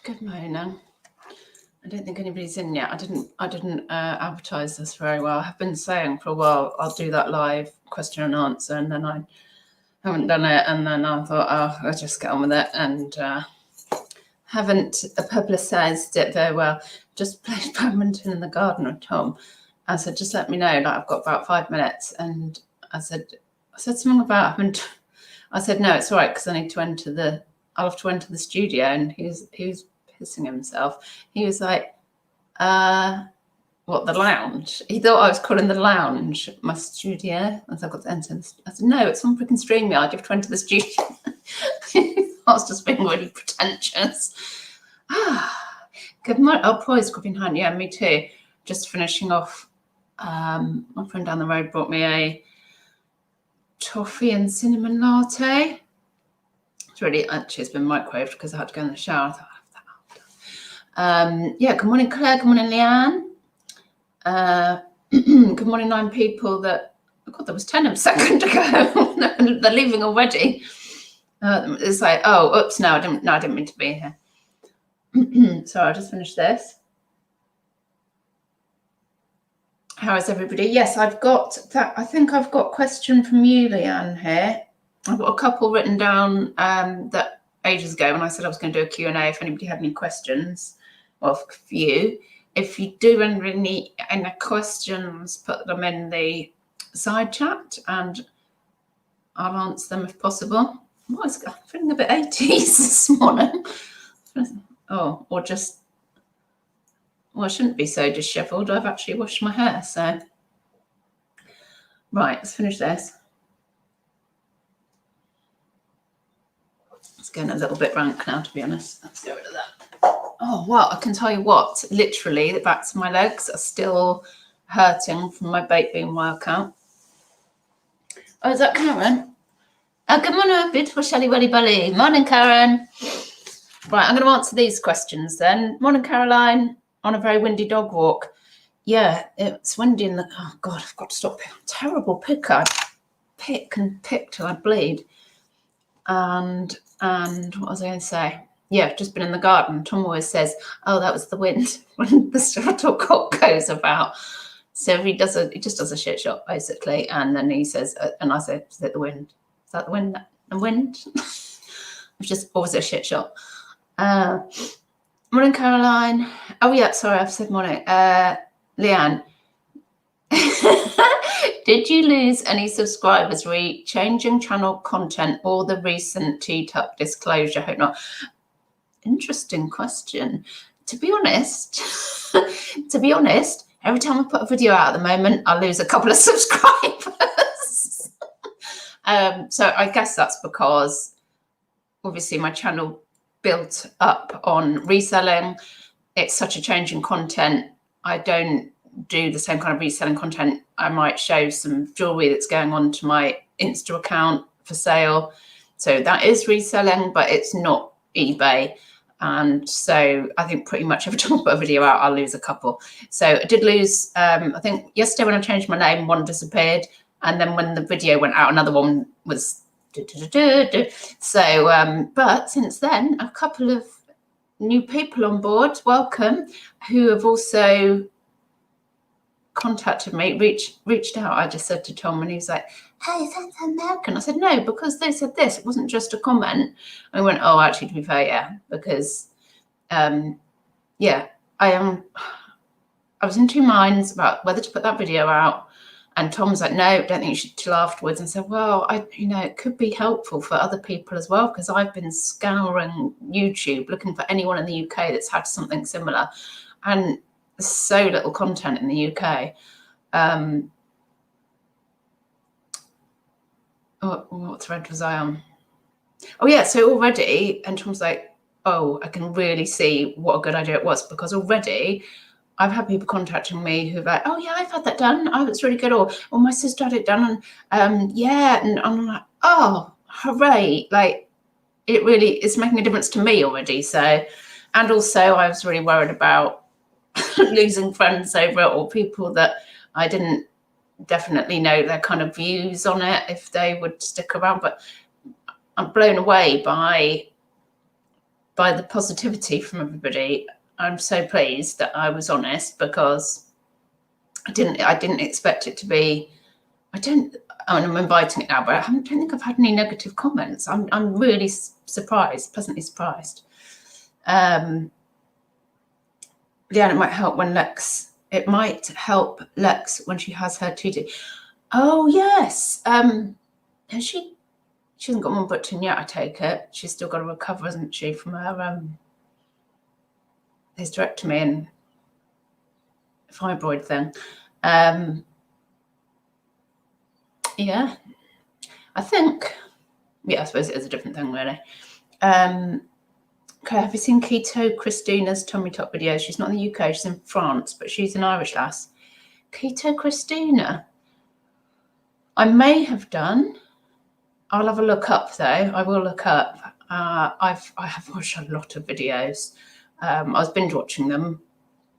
Good morning. I don't think anybody's in yet. I didn't advertise this very well. I've been saying for a while I'll do that live question and answer, and then I haven't done it, and then I thought, oh, I'll just get on with it, and haven't publicised it very well. Just played badminton in the garden with Tom. I said, just let me know, like I've got about 5 minutes, and I said something about I said, no, it's all right, because I need to I'll have to enter the studio, and he was pissing himself. He was like, what, the lounge? He thought I was calling the lounge my studio. I said, I've got to enter this. I said, no, it's on freaking StreamYard. You have to enter the studio. I was just being really pretentious. Good morning. Oh, Poise got behind. Yeah, me too. Just finishing off. My friend down the road brought me a toffee and cinnamon latte. It's really, actually, it's been microwaved because I had to go in the shower. I thought, yeah, good morning, Claire. Good morning, Leanne. Good morning, 9 people that, oh God, there was 10 a second ago. They're leaving already. It's like, oh, oops, no, I didn't mean to be here. So I'll just finish this. How is everybody? Yes, I've got that. I think I've got a question from you, Leanne, here. I've got a couple written down that ages ago when I said I was going to do a Q&A if anybody had any questions. Well, for you. If you do any questions, put them in the side chat and I'll answer them if possible. Oh, I'm feeling a bit 80s this morning. Oh, or just, well, I shouldn't be so dishevelled. I've actually washed my hair, so. Right, let's finish this. It's getting a little bit rank now, to be honest. Let's get rid of that. Oh, well, I can tell you what, literally, the backs of my legs are still hurting from my baked bean workout. Oh, is that Karen? Oh, good morning, beautiful Shelly Welly Bully. Morning, Karen. Right, I'm going to answer these questions then. Morning, Caroline. On a very windy dog walk. Yeah, it's windy in the... Oh, God, I've got to stop. Terrible picker. Pick till I bleed. And what was I going to say? Yeah, just been in the garden. Tom always says, oh, that was the wind when the startle cock goes about. So he just does a shit shot, basically. And then he says, and I say, is it the wind? Is that the wind? The wind? It's just always a shit shot. Morning, Caroline. Oh, yeah, sorry, I've said morning. Leanne. Did you lose any subscribers changing channel content or the recent TTUP disclosure? Hope not. Interesting question. To be honest, every time I put a video out at the moment, I lose a couple of subscribers. So I guess that's because obviously my channel built up on reselling. It's such a change in content. I don't do the same kind of reselling content. I might show some jewelry that's going on to my Insta account for sale. So that is reselling, but it's not eBay. And so I think pretty much every time I put a video out, I'll lose a couple. So I did lose, I think yesterday when I changed my name, one disappeared. And then when the video went out, another one was So, but since then, a couple of new people on board, welcome, who have also contacted me, reached out. I just said to Tom, and he was like, hey, is that American? I said, no, because they said this. It wasn't just a comment. I went, oh, actually, to be fair, yeah, because, yeah, I was in 2 minds about whether to put that video out. And Tom's like, no, don't think you should till afterwards. And I said, well, it could be helpful for other people as well, because I've been scouring YouTube looking for anyone in the UK that's had something similar. And there's so little content in the UK. What thread was I on? Oh, yeah. So already, and Tom's like, oh, I can really see what a good idea it was, because already I've had people contacting me who've like, oh, yeah, I've had that done. Oh, it's really good. Or my sister had it done. And yeah. And I'm like, oh, hooray. Like, it really is making a difference to me already. So, and also I was really worried about losing friends over it, or people that I didn't definitely know their kind of views on it, if they would stick around. But I'm blown away by by the positivity from everybody. I'm so pleased that I was honest, because I didn't expect it to be. I'm inviting it now, but I don't think I've had any negative comments. I'm really surprised, pleasantly surprised. Yeah, it might help when Lex. It might help Lex when she has her TT. Oh yes. Has she? She hasn't got one booked in yet. I take it she's still got to recover, hasn't she, from her hysterectomy and fibroid thing. Yeah, I think. Yeah, I suppose it is a different thing, really. Okay, have you seen Keto Christina's tummy tuck video? She's not in the UK, she's in France, but she's an Irish lass. Keto Christina. I may have done. I'll have a look up though. I will look up. I have watched a lot of videos. I was binge watching them,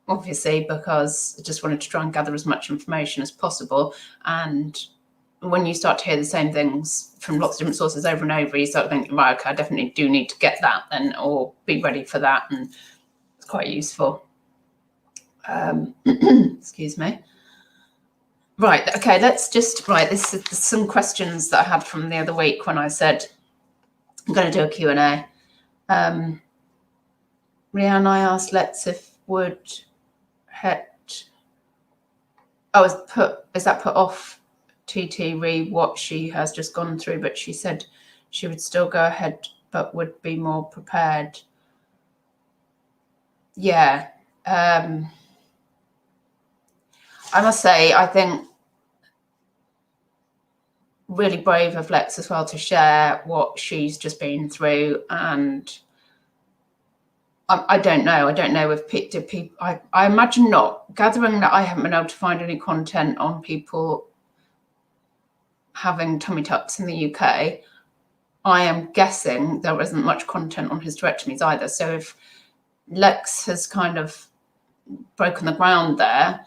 obviously, because I just wanted to try and gather as much information as possible. And when you start to hear the same things from lots of different sources over and over, you start thinking, right, okay, I definitely do need to get that then, or be ready for that. And it's quite useful. Excuse me. Right, okay, let's just, this is some questions that I had from the other week when I said I'm going to do a Q&A. Rianne, I asked Lex if would het. Oh, is that put off TT re what she has just gone through, but she said she would still go ahead but would be more prepared. Yeah. I must say, I think really brave of Lex as well to share what she's just been through. And I don't know if people, I imagine not, gathering that I haven't been able to find any content on people having tummy tucks in the UK. I am guessing there isn't much content on hysterectomies either. So if Lex has kind of broken the ground there,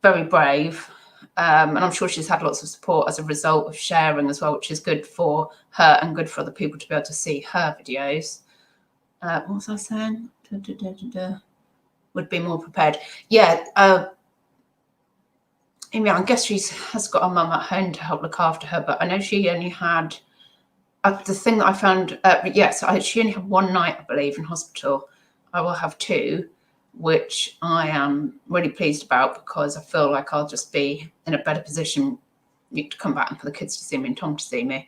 very brave. And I'm sure she's had lots of support as a result of sharing as well, which is good for her and good for other people to be able to see her videos. What was I saying? Would be more prepared. Yeah. I guess she has got her mum at home to help look after her, but I know she only had the thing that I found. Yes, she only had one night, I believe, in hospital. I will have two, which I am really pleased about, because I feel like I'll just be in a better position to come back and for the kids to see me and Tom to see me.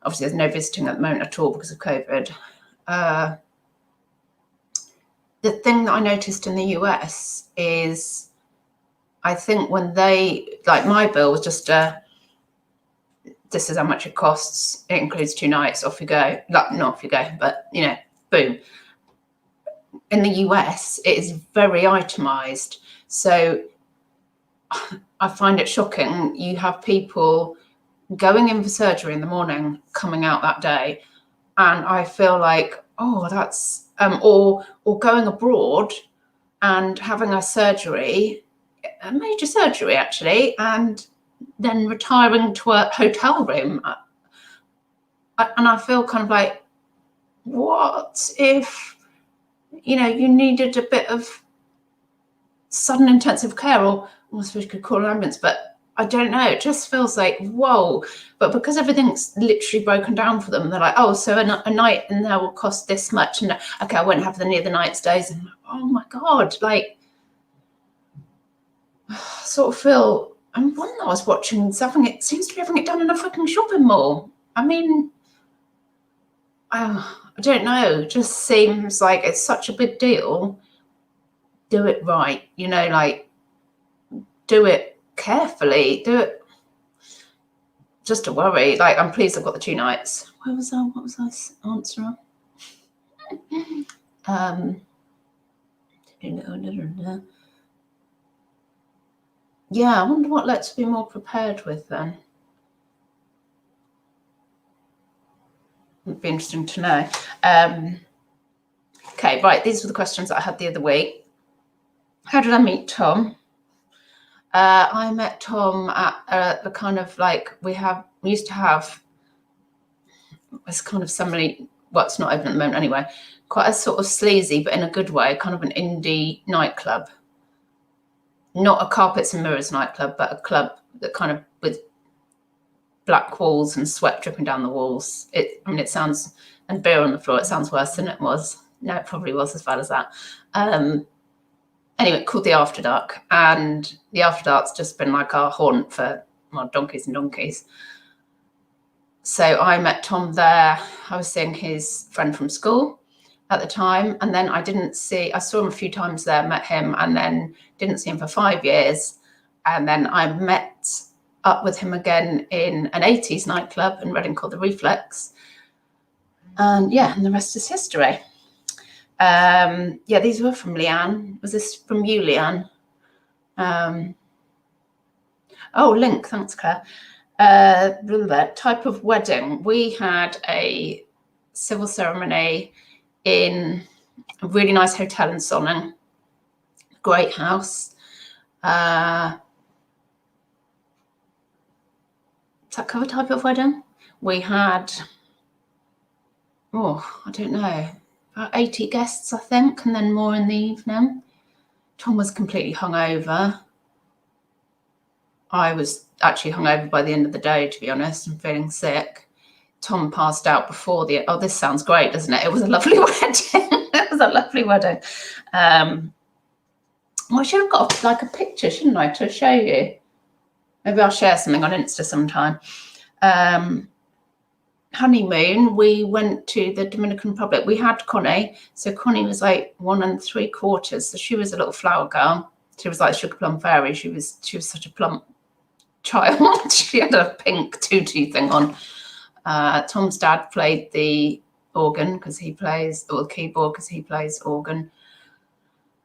Obviously, there's no visiting at the moment at all because of COVID. The thing that I noticed in the US is, I think when they, like my bill was just, this is how much it costs. It includes 2 nights, off you go. Like, not off you go, but, boom. In the US, it is very itemized. So I find it shocking. You have people going in for surgery in the morning, coming out that day. And I feel like, oh, that's, or going abroad and having a surgery, a major surgery actually, and then retiring to a hotel room. And I feel kind of like, what if, you needed a bit of sudden intensive care, or I suppose you could call an ambulance, but I don't know. It just feels like, whoa. But because everything's literally broken down for them, they're like, oh, so a night in there will cost this much. And okay, I won't have any of the night stays. And oh my God, like, sort of feel, and one that I was watching, it seems to be having it done in a freaking shopping mall. I mean, I don't know. It just seems like it's such a big deal. Do it right, like, do it carefully, do it just to worry. Like, I'm pleased I've got the 2 nights. What was I answering? Yeah, I wonder what let's be more prepared with then. It'd be interesting to know. Okay, right, these were the questions that I had the other week. How did I meet Tom? I met Tom at the kind of, like, we used to have this kind of well, it's not open at the moment anyway, quite a sort of sleazy, but in a good way, kind of an indie nightclub. Not a carpets and mirrors nightclub, but a club that kind of with black walls and sweat dripping down the walls. It sounds, and beer on the floor, it sounds worse than it was. No, it probably was as bad as that. Anyway, called the After Dark, and the After Dark's just been like our haunt for, well, donkeys and donkeys. So I met Tom there. I was seeing his friend from school at the time, and then I saw him a few times there, met him, and then didn't see him for 5 years. And then I met up with him again in an 80s nightclub in Reading called the Reflex. And yeah, and the rest is history. Yeah, these were from Leanne. Was this from you, Leanne? Oh, Link, thanks, Claire. Type of wedding. We had a civil ceremony in a really nice hotel in Sonning. Great house. Does that cover type of wedding? We had, I don't know, about 80 guests, I think, and then more in the evening. Tom was completely hungover. I was actually hungover by the end of the day, to be honest, and feeling sick. Tom passed out before this sounds great, doesn't it? It was a lovely wedding. It was a lovely wedding. Well, I should have got like a picture, shouldn't I, to show you? Maybe I'll share something on Insta sometime. Honeymoon, we went to the Dominican Republic. We had Connie. So Connie was like 1 3/4. So she was a little flower girl. She was like Sugar Plum Fairy. She was such a plump child. She had a pink tutu thing on. Tom's dad played the organ because he plays, or the keyboard because he plays organ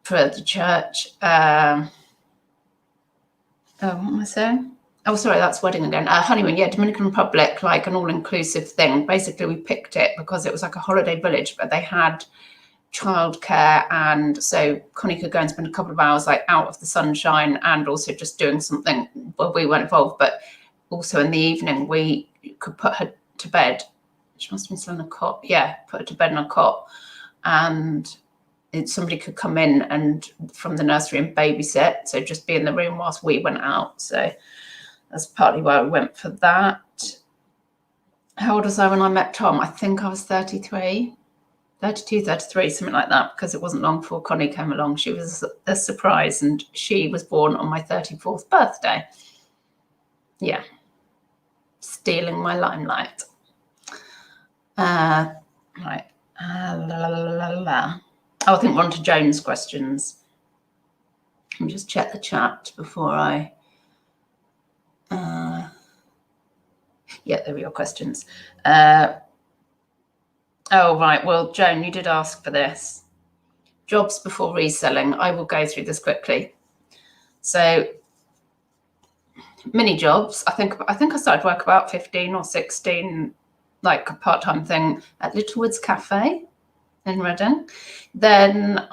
for the church. What am I saying? Oh, sorry, that's wedding again. Honeymoon, yeah, Dominican Republic, like an all-inclusive thing. Basically, we picked it because it was like a holiday village, but they had childcare, and so Connie could go and spend a couple of hours like out of the sunshine and also just doing something. Well, we weren't involved, but also in the evening we could put her to bed. She must have been still in a cot. Yeah, put her to bed in a cot, and somebody could come in and from the nursery and babysit. So just be in the room whilst we went out. So that's partly why we went for that. How old was I when I met Tom? I think I was 32, 33, something like that, because it wasn't long before Connie came along. She was a surprise, and she was born on my 34th birthday. Yeah. Stealing my limelight. Right. Oh, I think we're on to Joan's questions. Let me just check the chat before I... yeah, there were your questions. Oh, right. Well, Joan, you did ask for this. Jobs before reselling. I will go through this quickly. So, mini jobs. I think I started work about 15 or 16, like a part-time thing at Littlewoods Cafe in Reading. Then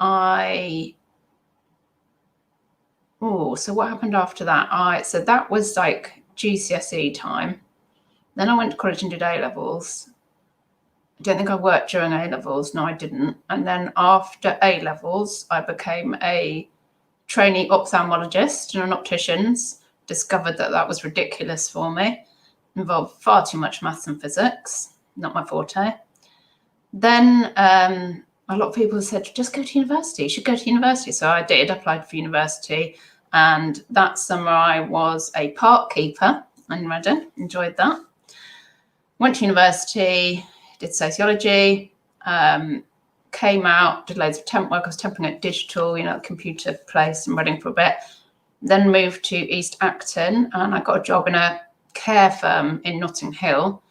so what happened after that? So that was like GCSE time. Then I went to college and did A-levels. I don't think I worked during A-levels. No, I didn't. And then after A-levels, I became a trainee ophthalmologist in an optician's. Discovered that was ridiculous for me. Involved far too much maths and physics. Not my forte. Then a lot of people said, just go to university. You should go to university. So I did. Applied for university. And that summer I was a park keeper in Reading. Enjoyed that. Went to university, did sociology, came out, did loads of temp work. I was temping at Digital, a computer place in Reading for a bit. Then moved to East Acton, and I got a job in a care firm in Notting Hill,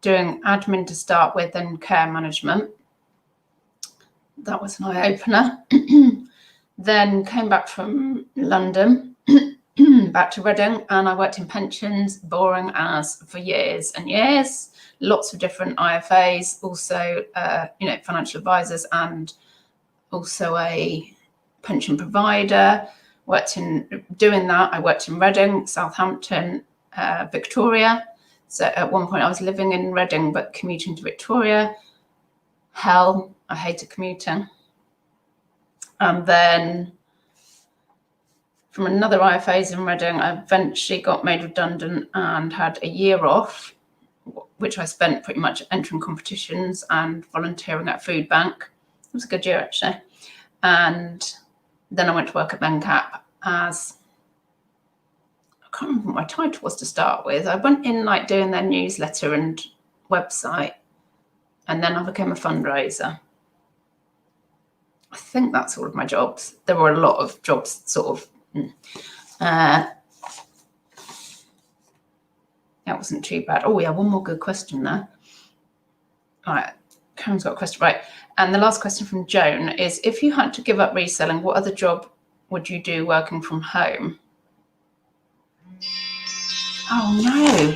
doing admin to start with and care management. That was an eye-opener. Then came back from London, back to Reading, and I worked in pensions, boring as for years and years. Lots of different IFAs, also, financial advisors, and also a pension provider. Doing that, I worked in Reading, Southampton, Victoria. So at one point I was living in Reading, but commuting to Victoria. hell. I hated commuting. And then from another IFAs in Reading, I eventually got made redundant and had a year off, which I spent pretty much entering competitions and volunteering at a food bank. It was a good year, actually. And then I went to work at Mencap as, I can't remember what my title was to start with. I went in like doing their newsletter and website, and then I became a fundraiser. I think that's all of my jobs. There were a lot of jobs, sort of. That wasn't too bad. Oh yeah, one more good question there. All right, Karen's got a question, right? And the last question from Joan is, if you had to give up reselling, what other job would you do working from home? Oh no.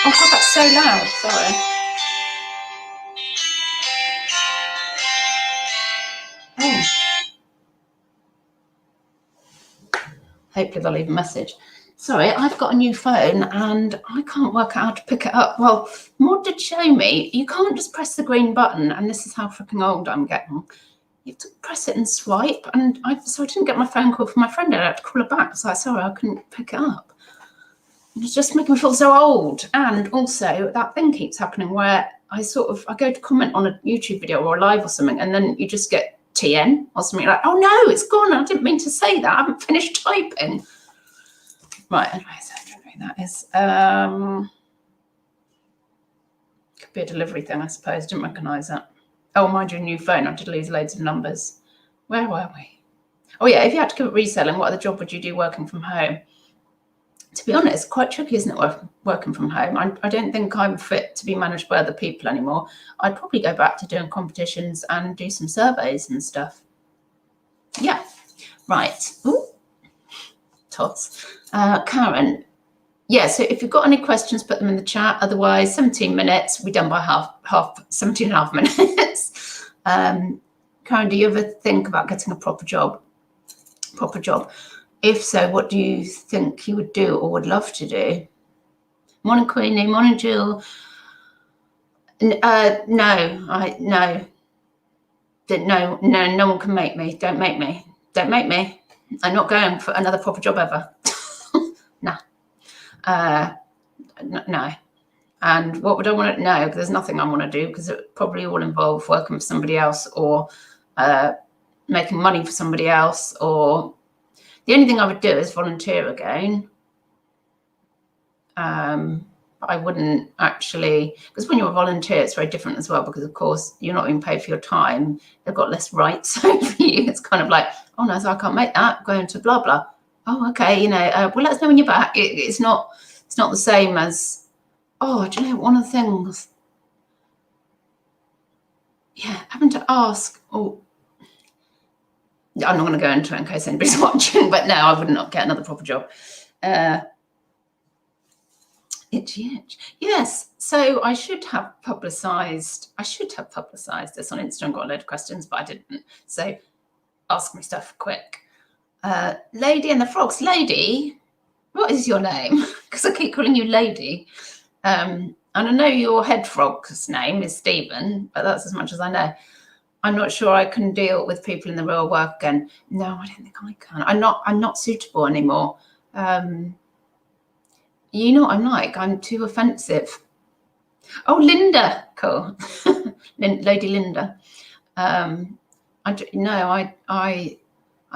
Oh God, that's so loud, sorry. Oh. Hopefully they'll leave a message. Sorry, I've got a new phone and I can't work out how to pick it up. Well, Maud did show me, you can't just press the green button, and this is how freaking old I'm getting. You have to press it and swipe, and so I didn't get my phone call from my friend. I had to call her back. So I sorry, I couldn't pick it up. It's just making me feel so old. And also that thing keeps happening where I go to comment on a YouTube video or a live or something, and then you just get TN or something like, oh no, it's gone. I didn't mean to say that. I haven't finished typing. Right, anyway, so I don't know who that is. Could be a delivery thing, I suppose. Didn't recognise that. Oh, mind you, new phone. I did lose loads of numbers. Where were we? Oh yeah, if you had to give up reselling, what other job would you do working from home? To be honest, quite tricky, isn't it, working from home? I don't think I'm fit to be managed by other people anymore. I'd probably go back to doing competitions and do some surveys and stuff. Yeah, right. Ooh, tots. Karen, yeah, so if you've got any questions, put them in the chat. Otherwise, 17 minutes, we're done by 17 and a half minutes. Karen, do you ever think about getting a proper job? If so, what do you think you would do or would love to do? Morning, Queenie. Morning, Jill. No, no one can make me. Don't make me. Don't make me. I'm not going for another proper job ever. Nah. No. And what would I want to know? Because there's nothing I want to do, because it probably will involve working for somebody else or making money for somebody else, or the only thing I would do is volunteer again. But I wouldn't actually, because when you're a volunteer, it's very different as well, because of course you're not being paid for your time. They've got less rights over you. It's kind of like, oh no, so I can't make that, going to blah blah. Oh, okay, well, let us know when you're back. It's not the same as, oh, do you know, one of the things, yeah, having to ask, oh, I'm not going to go into it in case anybody's watching, but no, I would not get another proper job. Itchy itch. Yes, so I should have publicised this on Instagram. Got a load of questions, but I didn't. So ask me stuff quick. Lady and the Frogs. Lady, what is your name? Because I keep calling you Lady. And I know your head frog's name is Stephen, but that's as much as I know. I'm not sure I can deal with people in the real work again. No, I don't think I can. I'm not suitable anymore. You know what I'm like? I'm too offensive. Oh, Linda, cool. Lady Linda. I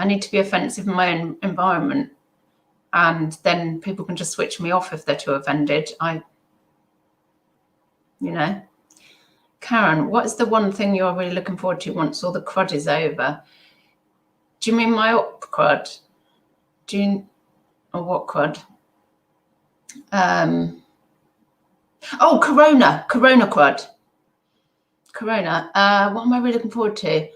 need to be offensive in my own environment, and then people can just switch me off if they're too offended. Karen, what is the one thing you're really looking forward to once all the crud is over? Do you mean my up crud? Or what crud? Corona crud. Corona. What am I really looking forward to?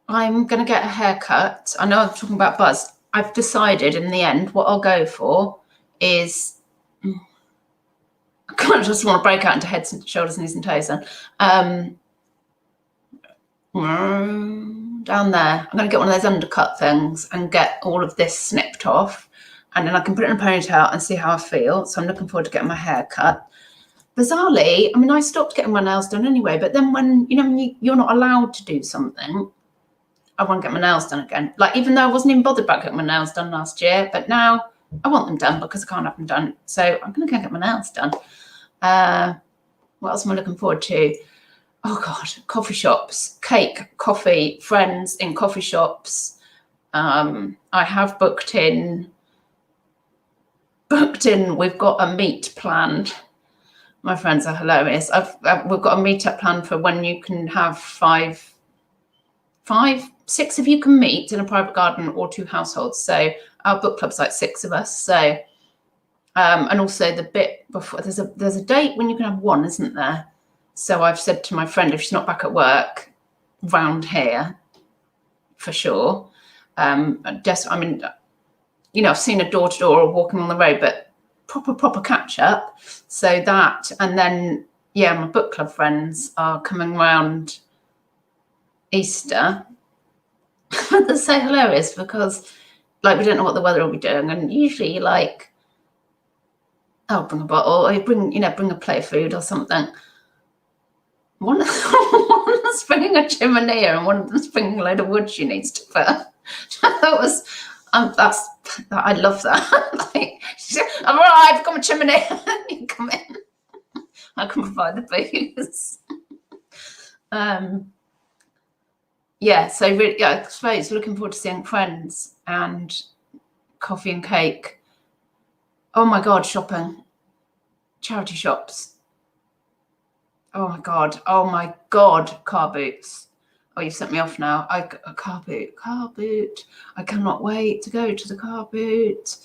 I'm going to get a haircut. I know I'm talking about buzz. I've decided in the end what I'll go for is, I kind of just want to break out into heads and shoulders, knees and toes then. Down there. I'm going to get one of those undercut things and get all of this snipped off. And then I can put it in a ponytail and see how I feel. So I'm looking forward to getting my hair cut. bizarrely, I mean, I stopped getting my nails done anyway, but then when you're not allowed to do something, I want to get my nails done again. Like, even though I wasn't even bothered about getting my nails done last year, but now I want them done because I can't have them done. So I'm going to go get my nails done. What else am I looking forward to? Oh God, coffee shops, cake, coffee, friends in coffee shops. I have booked in. We've got a meet planned. My friends are hilarious. We've got a meetup planned for when you can have six of you can meet in a private garden or 2 households. So our book club's like 6 of us. So, and also the bit before, there's a date when you can have 1, isn't there? So I've said to my friend, if she's not back at work, round here, for sure. I mean, I've seen her door to door or walking on the road, but proper catch up. So that, and then, my book club friends are coming round Easter. They're so hilarious because, like, we don't know what the weather will be doing, and usually you're like, I'll bring a bottle, or you bring a plate of food or something. One of them's bringing a chimney, and one of them's bringing a load of wood she needs to burn. That was, I love that. Like, I'm all right, I've got my chimney. You come in. I can provide the booze. So really, I suppose looking forward to seeing friends and coffee and cake. Oh my God, shopping, charity shops. Oh my God, car boots. Oh, you've sent me off now. A car boot. I cannot wait to go to the car boot.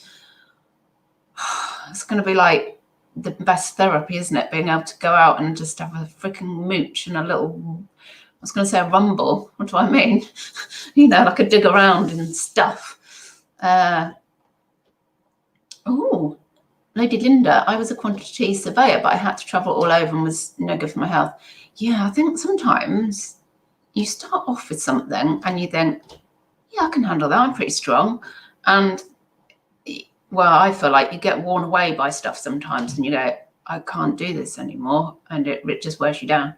It's going to be like the best therapy, isn't it? Being able to go out and just have a freaking mooch and a little, I was going to say a rumble. What do I mean? Like a dig around and stuff. Lady Linda, I was a quantity surveyor, but I had to travel all over and was no good for my health. Yeah, I think sometimes you start off with something and you think, I can handle that. I'm pretty strong. And, I feel like you get worn away by stuff sometimes and you go, I can't do this anymore. And it just wears you down.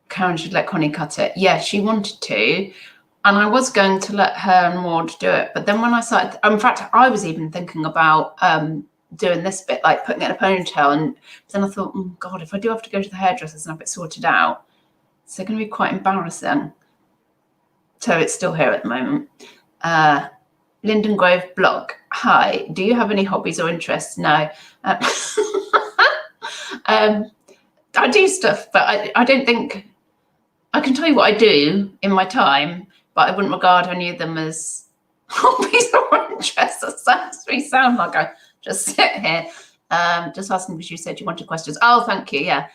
Karen should let Connie cut it. Yeah, she wanted to. And I was going to let her and Maud do it. But then when I started, in fact, I was even thinking about doing this bit, like putting it in a ponytail. And then I thought, oh God, if I do have to go to the hairdressers and have it sorted out, it's going to be quite embarrassing. So it's still here at the moment. Linden Grove blog. Hi, do you have any hobbies or interests? No. I do stuff, but I don't think, I can tell you what I do in my time, but I wouldn't regard any of them as hobbies or interests. That sound like I just sit here. Just asking because you said you wanted questions. Oh, thank you. Yeah.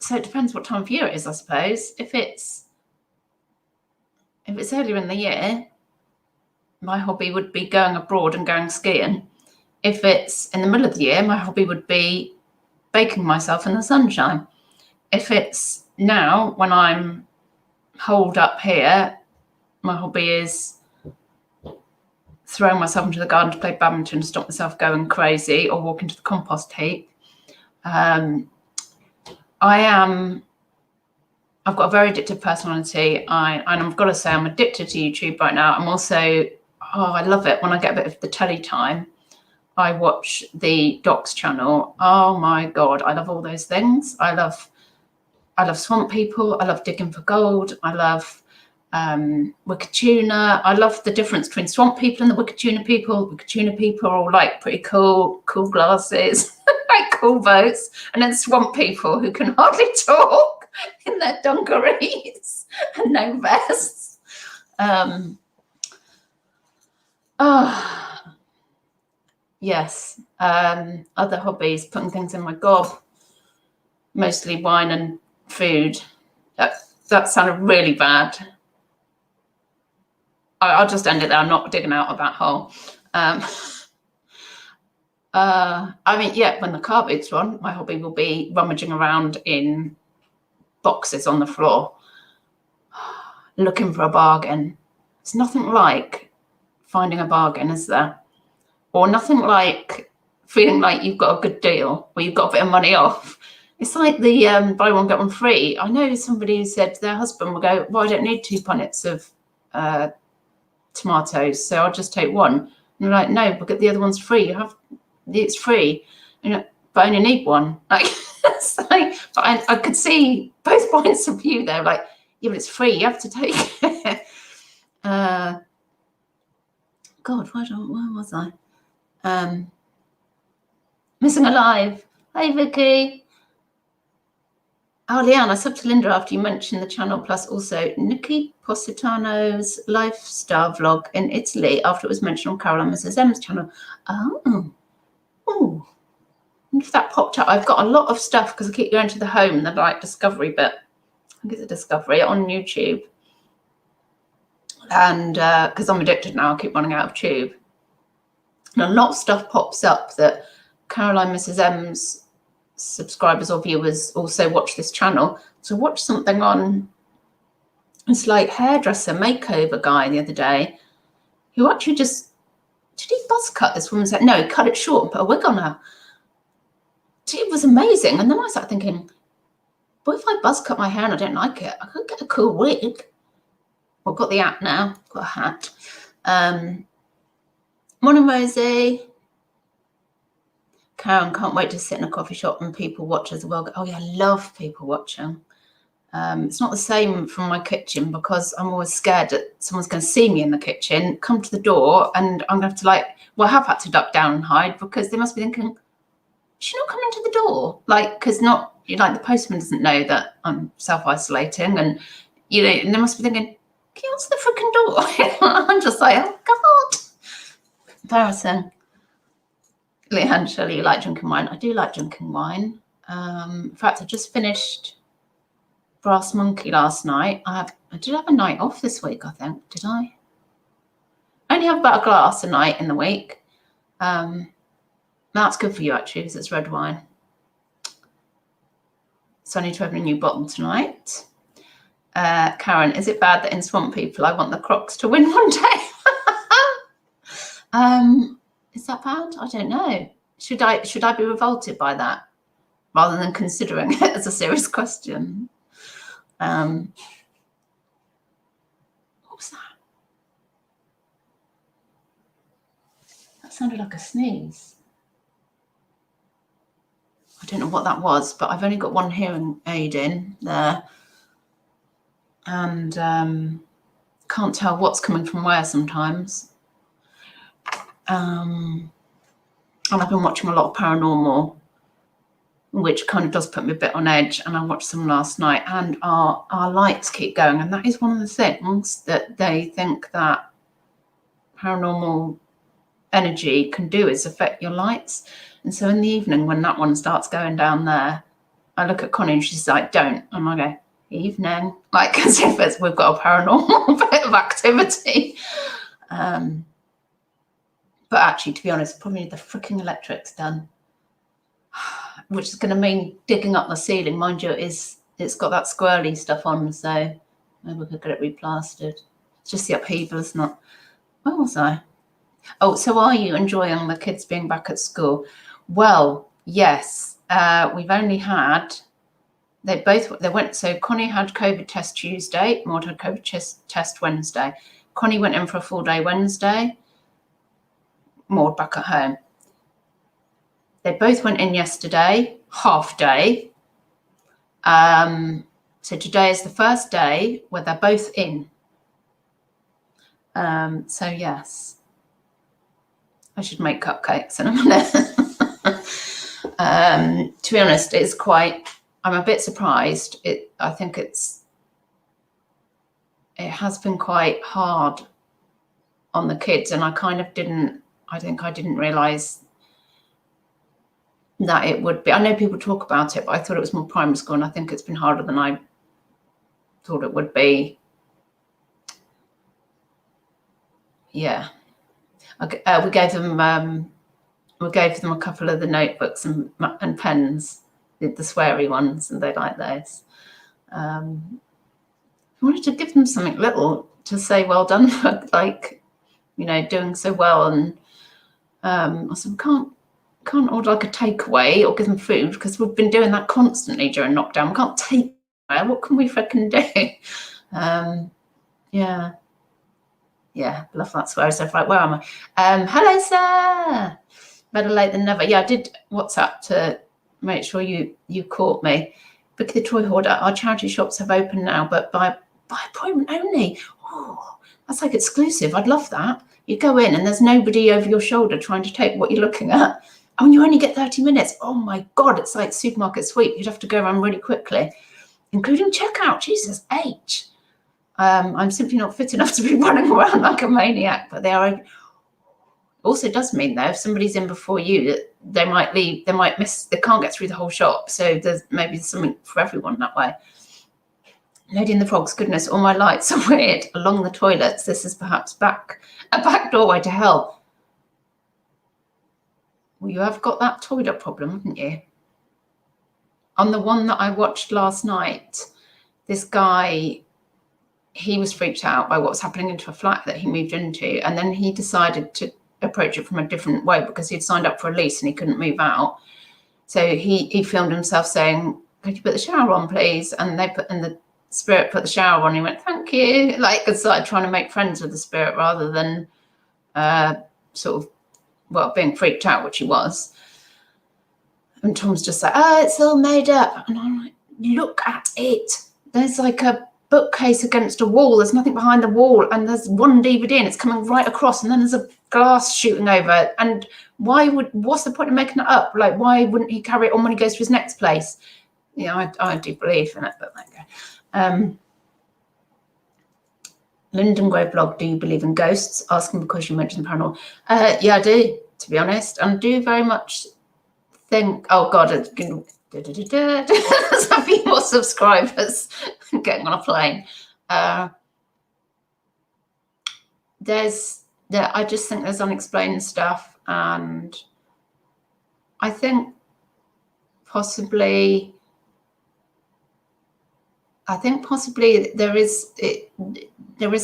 So it depends what time of year it is, I suppose. If it's earlier in the year, my hobby would be going abroad and going skiing. If it's in the middle of the year, my hobby would be baking myself in the sunshine. If it's now, when I'm holed up here, my hobby is throwing myself into the garden to play badminton, stop myself going crazy, or walk into the compost heap. I've got a very addictive personality. And I've got to say, I'm addicted to YouTube right now. I'm also, I love it when I get a bit of the telly time. I watch the Docs channel. Oh my God, I love all those things. I love swamp people. I love digging for gold. I love wicked tuna. I love the difference between swamp people and the wicked tuna people. Wicked tuna people are all like pretty cool glasses, like cool boats, and then swamp people who can hardly talk in their dungarees and no vests. Yes. Other hobbies, putting things in my gob, mostly wine and food. That sounded really bad. I'll just end it there. I'm not digging out of that hole. When the car boot's on, my hobby will be rummaging around in boxes on the floor, looking for a bargain. It's nothing like finding a bargain, is there? Or nothing like feeling like you've got a good deal or you've got a bit of money off. It's like the buy one, get one free. I know somebody who said their husband would go, well, I don't need 2 punnets of tomatoes, so I'll just take one. And you're like, no, but the other one's free. It's free, but I only need one. Like, it's like, but I could see both points of view there. Like, yeah, but it's free. You have to take it. God, where was I? Missing Alive. Hey, Vicky. Oh, Leanne, I subbed to Linda after you mentioned the channel, plus also Nikki Positano's lifestyle vlog in Italy after it was mentioned on Caroline Mrs. M's channel. Oh. And if that popped up, I've got a lot of stuff because I keep going to the home, the like discovery bit. I think it's a discovery on YouTube. And because I'm addicted now, I keep running out of tube. And a lot of stuff pops up that Caroline Mrs. M's subscribers or viewers also watch this channel. So watch something on, it's like hairdresser makeover guy the other day who actually just, did he buzz cut this woman's hair? No, he cut it short and put a wig on her. It was amazing. And then I started thinking, what if I buzz cut my hair and I don't like it? I could get a cool wig. Well, I've got the app now, got a hat. Morning, Rosie. Karen, can't wait to sit in a coffee shop and people watch as well. Oh yeah, I love people watching. It's not the same from my kitchen because I'm always scared that someone's going to see me in the kitchen, come to the door, and I'm going to have to I have had to duck down and hide because they must be thinking, she's not coming to the door. Because the postman doesn't know that I'm self-isolating, and and they must be thinking, can you answer the freaking door? I'm just like, oh God. Embarrassing. Leanne, Shirley, you like drinking wine? I do like drinking wine. In fact, I just finished Brass Monkey last night. I did have a night off this week, I think. Did I? I only have about a glass a night in the week. That's good for you, actually, because it's red wine. So I need to open a new bottle tonight. Karen, is it bad that in Swamp People I want the Crocs to win one day? Is that bad? I don't know. Should I be revolted by that rather than considering it as a serious question? What was that? That sounded like a sneeze. I don't know what that was, but I've only got one hearing aid in there. And can't tell what's coming from where sometimes. And I've been watching a lot of paranormal, which kind of does put me a bit on edge. And I watched some last night, and our lights keep going. And that is one of the things that they think that paranormal energy can do, is affect your lights. And so in the evening, when that one starts going down there, I look at Connie and she's like, don't. And I go, evening, as if we've got a paranormal bit of activity. But actually, to be honest, probably need the freaking electrics done, which is going to mean digging up the ceiling. Mind you, it's got that squirrely stuff on, so maybe we could get it replastered. It's just the upheaval, isn't it? Where was I? Oh, so are you enjoying the kids being back at school? Well, yes. We've only had, so Connie had COVID test Tuesday, Maud had COVID test Wednesday. Connie went in for a full day Wednesday, Maud back at home. They both went in yesterday, half day. So today is the first day where they're both in. So yes, I should make cupcakes in a minute. To be honest, I'm a bit surprised. I think it has been quite hard on the kids, and I didn't realize that it would be. I know people talk about it, but I thought it was more primary school, and I think it's been harder than I thought it would be. Yeah. We gave them a couple of the notebooks and pens, the sweary ones, and they like those. I wanted to give them something little to say well done for, you know, doing so well. And I said, we can't order like a takeaway or give them food because we've been doing that constantly during lockdown. We can't take away. What can we freaking do? Yeah, love that swear. So right, where am I? Hello, sir. Better late than never. Yeah, I did WhatsApp to make sure you caught me. Book the toy hoarder. Our charity shops have opened now, but by appointment only. Oh, that's like exclusive. I'd love that. You go in and there's nobody over your shoulder trying to take what you're looking at. And you only get 30 minutes. Oh my God, it's like supermarket sweep. You'd have to go around really quickly, including checkout. Jesus H. I'm simply not fit enough to be running around like a maniac, but they are. Also does mean though, if somebody's in before you, they might leave, they might miss, they can't get through the whole shop. So there's maybe something for everyone that way. Lady in the Frogs, goodness, all my lights are weird along the toilets. This is perhaps a back doorway to hell. Well, you have got that toilet problem, haven't you? On the one that I watched last night, this guy, he was freaked out by what was happening into a flat that he moved into. And then he decided to approach it from a different way because he'd signed up for a lease and he couldn't move out. So he filmed himself saying, could you put the shower on, please? And the spirit put the shower on. He went, thank you. Like, and started trying to make friends with the spirit rather than sort of, well, being freaked out, which he was. And Tom's just like, oh, it's all made up. And I'm like, look at it. There's like a bookcase against a wall. There's nothing behind the wall. And there's one DVD and it's coming right across. And then there's a glass shooting over. And what's the point of making it up? Like, why wouldn't he carry it on when he goes to his next place? Yeah, I do believe in it, but there you go. Lyndon Grove blog, do you believe in ghosts? Asking because you mentioned the paranormal. Yeah, I do, to be honest. And do very much think, oh God, there's a few more subscribers getting on a plane. I just think there's unexplained stuff, and I think possibly there is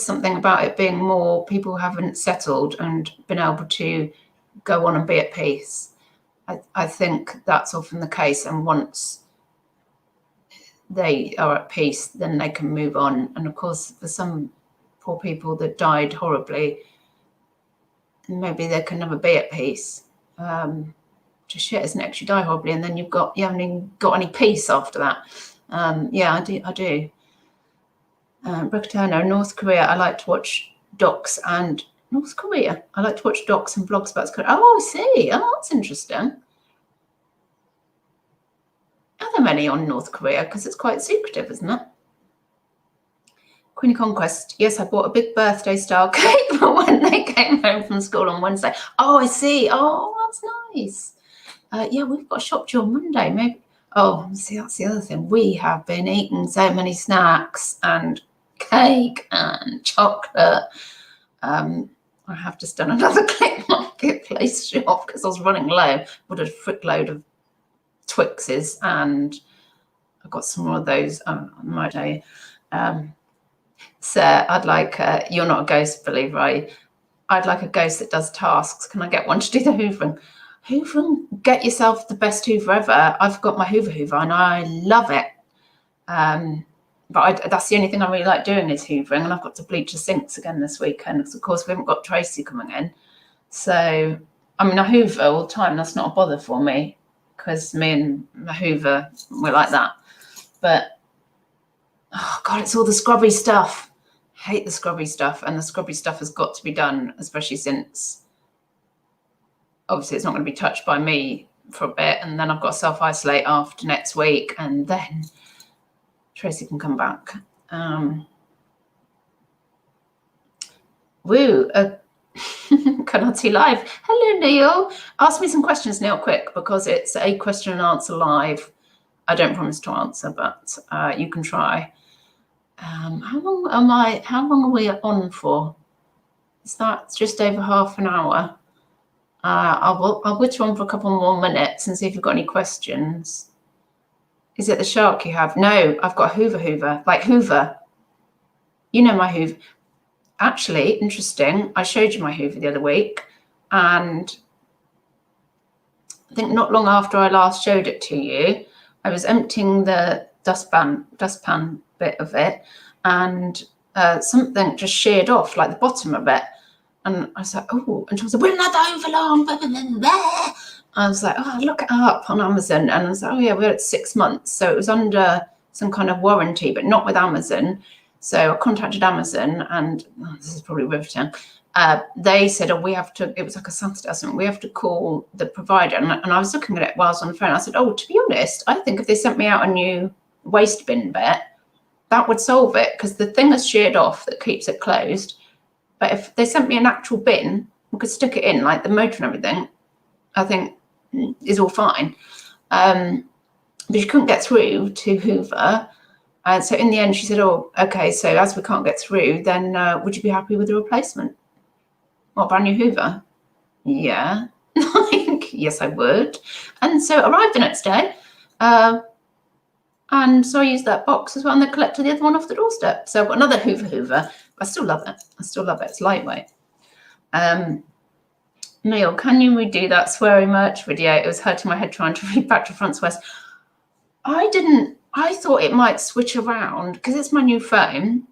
something about it being more people haven't settled and been able to go on and be at peace. I think that's often the case, and once they are at peace, then they can move on. And of course, for some poor people that died horribly, maybe they can never be at peace. Just shit, isn't it? 'Cause you die horribly, and then you haven't even got any peace after that. Yeah, I do. Brooke North Korea. I like to watch docs and North Korea. I like to watch docs and blogs about Korea. Oh, I see. Oh, that's interesting. Are there many on North Korea? Because it's quite secretive, isn't it? Queenie Conquest. Yes, I bought a big birthday style cake for when they came home from school on Wednesday. Oh, I see. Oh, that's nice. Yeah, we've got a shop due on Monday. Maybe. Oh, see, that's the other thing. We have been eating so many snacks and cake and chocolate. I have just done another Click Marketplace shop because I was running low. Bought a frick load of Twixes, and I got some more of those on my day. So I'd like, you're not a ghost believer, right? I'd like a ghost that does tasks. Can I get one to do the hoovering? Hoovering, get yourself the best Hoover ever. I've got my Hoover and I love it. But that's the only thing I really like doing is hoovering, and I've got to bleach the sinks again this weekend because, of course, we haven't got Tracy coming in. So, I mean, I hoover all the time. That's not a bother for me because me and my Hoover, we're like that. But, oh, God, it's all the scrubby stuff. I hate the scrubby stuff, and the scrubby stuff has got to be done, especially since, obviously, it's not going to be touched by me for a bit, and then I've got to self-isolate after next week, and then Tracy can come back. Canati Live. Hello, Neil. Ask me some questions, Neil, quick, because it's a question and answer live. I don't promise to answer, but you can try. How long are we on for? Is that just over half an hour? I'll put you on for a couple more minutes and see if you've got any questions. Is it the shark you have? No, I've got a Hoover, like Hoover. You know my Hoover. actually, interesting. I showed you my Hoover the other week, and I think not long after I last showed it to you, I was emptying the dustpan bit of it, and something just sheared off, like the bottom of it. And I was like, oh, and she was like, we're another overlong. I was like, oh, look it up on Amazon. And I was like, oh yeah, we're at 6 months. So it was under some kind of warranty, but not with Amazon. So I contacted Amazon, and this is probably riveting. They said, oh, we have to, it was like a Saturday or something, we have to call the provider. And I was looking at it while I was on the phone. I said, oh, to be honest, I think if they sent me out a new waste bin bit, that would solve it, because the thing is sheared off that keeps it closed. But if they sent me an actual bin, we could stick it in, like the motor and everything, I think is all fine. But she couldn't get through to Hoover. And so in the end, she said, oh, okay, so as we can't get through, then would you be happy with the replacement? What, brand new Hoover? Yeah. Like, yes, I would. And so it arrived the next day. And so I used that box as well, and they collected the other one off the doorstep. So I've got another Hoover. I still love it. I still love it. It's lightweight. Neil, can you redo that sweary merch video? It was hurting my head trying to read back to front west. I thought it might switch around because it's my new phone.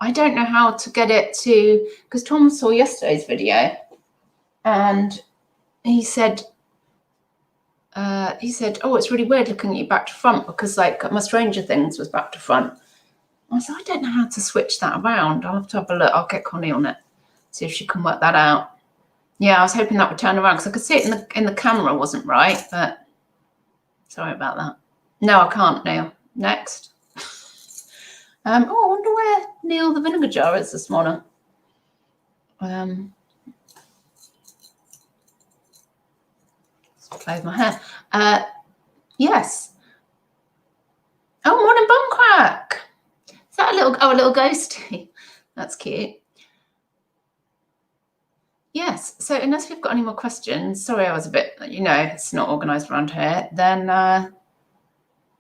I don't know how to get it to, because Tom saw yesterday's video and he said, oh, it's really weird looking at you back to front, because like my Stranger Things was back to front. I said, I don't know how to switch that around. I'll have to have a look. I'll get Connie on it, see if she can work that out. Yeah, I was hoping that would turn around because I could see it in the camera wasn't right, but sorry about that. No, I can't, Neil. Next. Oh, I wonder where Neil the vinegar jar is this morning. Let's play with my hair. Yes. Oh, morning, Bumcrack. Is that a little ghosty? That's cute. Yes. So unless we've got any more questions, sorry, I was a bit, it's not organised around here. Then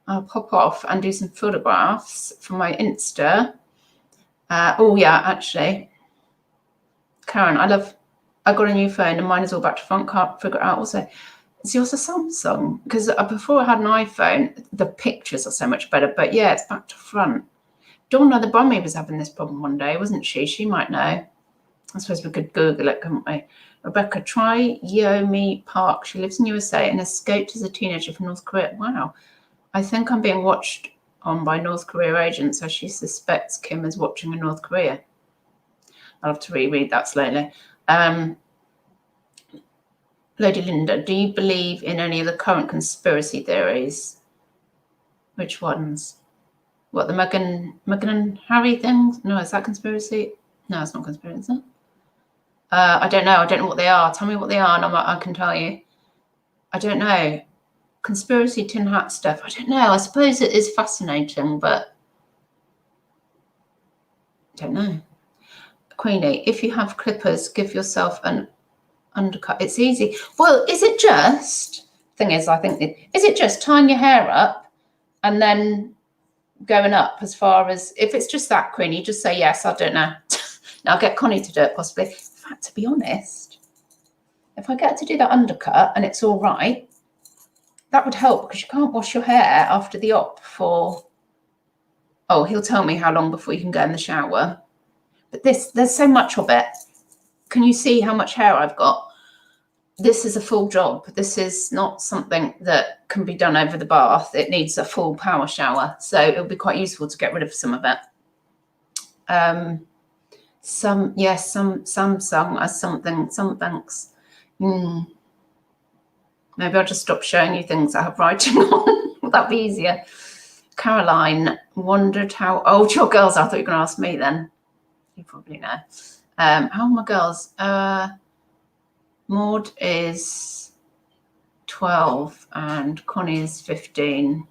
I'll pop off and do some photographs for my Insta. Oh yeah, actually, Karen, I got a new phone and mine is all back to front. Can't figure it out. Also, is yours a Samsung? Because before I had an iPhone, the pictures are so much better. But yeah, it's back to front. Donna the Brummy was having this problem one day, wasn't she? She might know. I suppose we could Google it, couldn't we? Rebecca, try Yeomi Park. She lives in USA and escaped as a teenager from North Korea. Wow. I think I'm being watched on by North Korea agents, so she suspects Kim is watching in North Korea. I'll have to reread that slowly. Lady Linda, do you believe in any of the current conspiracy theories? Which ones? What, the Meghan and Harry things? No, is that conspiracy? No, it's not conspiracy. I don't know. I don't know what they are. Tell me what they are and I can tell you. I don't know. Conspiracy tin hat stuff. I don't know. I suppose it is fascinating, but I don't know. Queenie, if you have clippers, give yourself an undercut. It's easy. Well, is it just, thing is, I think, is it just tying your hair up and then going up as far as, if it's just that, Queenie, just say yes, I don't know. Now I'll get Connie to do it possibly. In fact, to be honest, if I get to do that undercut and it's all right, that would help, because you can't wash your hair after the op for, oh, he'll tell me how long before you can go in the shower. But there's so much of it. Can you see how much hair I've got? This is a full job. This is not something that can be done over the bath. It needs a full power shower. So it'll be quite useful to get rid of some of it. Some Samsung as something, some thanks. Maybe I'll just stop showing you things I have writing on. Will that be easier? Caroline wondered how old your girls are. I thought you were going to ask me then. You probably know. How old my girls? Maud is 12 and Connie is 15.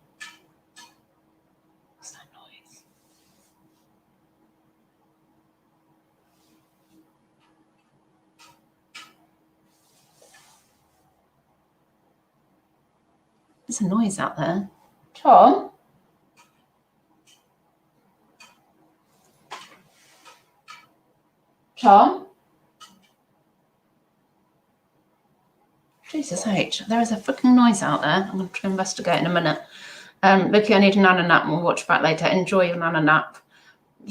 What's that noise? There's a noise out there. Tom? Tom? Jesus H, there is a freaking noise out there. I'm going to investigate in a minute. Vicky, I need a nana nap and we'll watch back later. Enjoy your nana nap.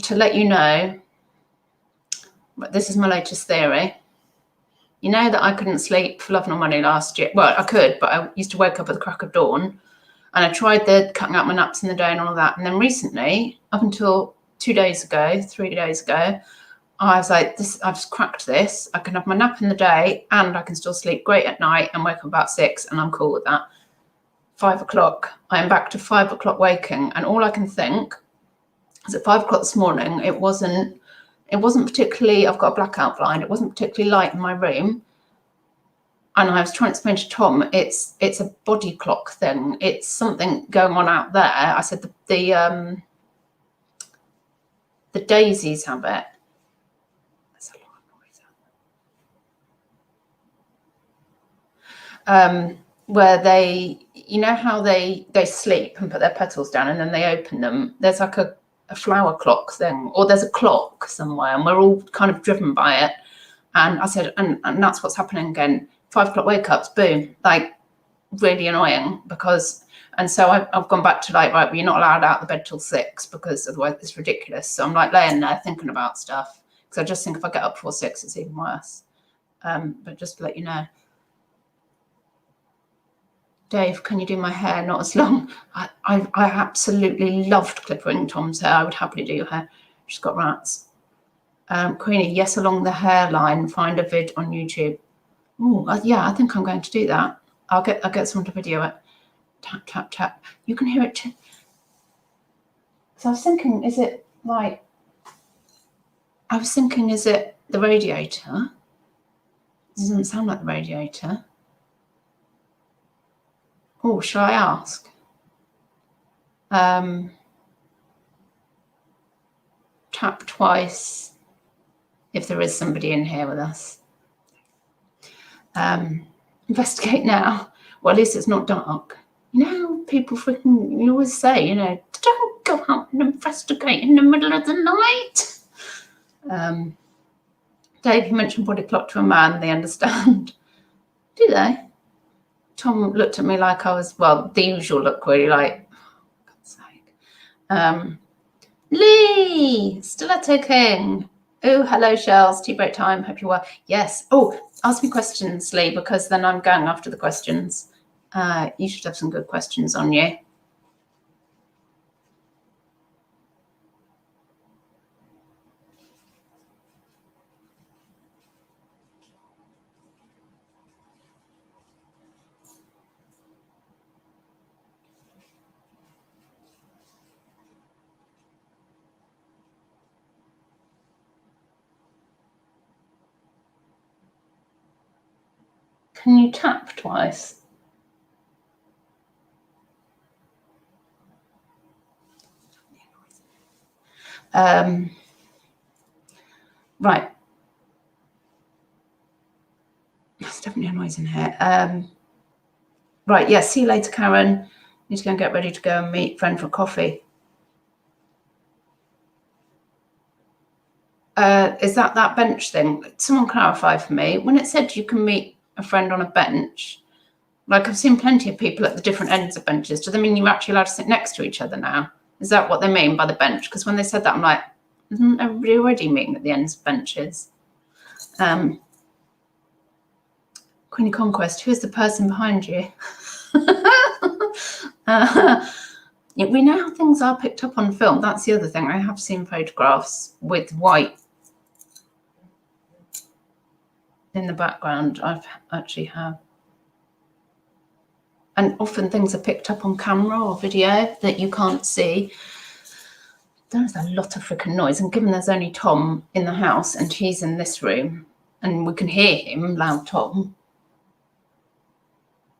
To let you know, but this is my latest theory. You know that I couldn't sleep for love nor money last year. Well, I could, but I used to wake up at the crack of dawn. And I tried cutting out my naps in the day and all of that. And then recently, up until 3 days ago, I was like, I've just cracked this. I can have my nap in the day and I can still sleep great at night and wake up about 6 and I'm cool with that. 5 o'clock, I am back to 5 o'clock waking. And all I can think is at 5 o'clock this morning, it wasn't particularly, I've got a blackout blind. It wasn't particularly light in my room. And I was trying to explain to Tom, it's a body clock thing. It's something going on out there. I said the daisies have it. There's a lot of noise out there. Where they, you know how they sleep and put their petals down and then they open them. There's like a flower clock thing, or there's a clock somewhere, and we're all kind of driven by it. And I said, and that's what's happening again. 5 o'clock wake ups, boom, like really annoying because, and so I've gone back to like, right, well, you're not allowed out of the bed till 6 because otherwise it's ridiculous. So I'm like laying there thinking about stuff because I just think if I get up before 6, it's even worse. But just to let you know. Dave, can you do my hair? Not as long. I absolutely loved clipping Tom's hair. I would happily do your hair. She's got rats. Queenie, yes, along the hairline. Find a vid on YouTube. Oh, yeah, I think I'm going to do that. I'll get someone to video it. Tap, tap, tap. You can hear it too. So I was thinking, is it the radiator? It doesn't sound like the radiator. Oh, shall I ask? Tap twice if there is somebody in here with us. Investigate now. Well, at least it's not dark. You know, people freaking, you always say, you know, don't go out and investigate in the middle of the night. Dave, you mentioned body clock to a man, they understand. Do they? Tom looked at me like I was, well, the usual look, really, like, oh, God's sake. Lee, Stiletto King. Oh, hello, Shells. Tea break time. Hope you're well. Yes. Oh, ask me questions, Lee, because then I'm going after the questions. You should have some good questions on you. Can you tap twice? Right. There's definitely a noise in here. Right, yeah, see you later, Karen. Need to go and get ready to go and meet friend for coffee. Is that bench thing? Someone clarify for me. When it said you can meet a friend on a bench, like I've seen plenty of people at the different ends of benches. Do they mean you're actually allowed to sit next to each other now? Is that what they mean by the bench? Because when they said that, I'm like, isn't everybody already meeting at the ends of benches? Queenie Conquest, who is the person behind you? We know how things are picked up on film. That's the other thing. I have seen photographs with white in the background. I've actually have. And often things are picked up on camera or video that you can't see. There's a lot of freaking noise. And given there's only Tom in the house and he's in this room and we can hear him, loud Tom.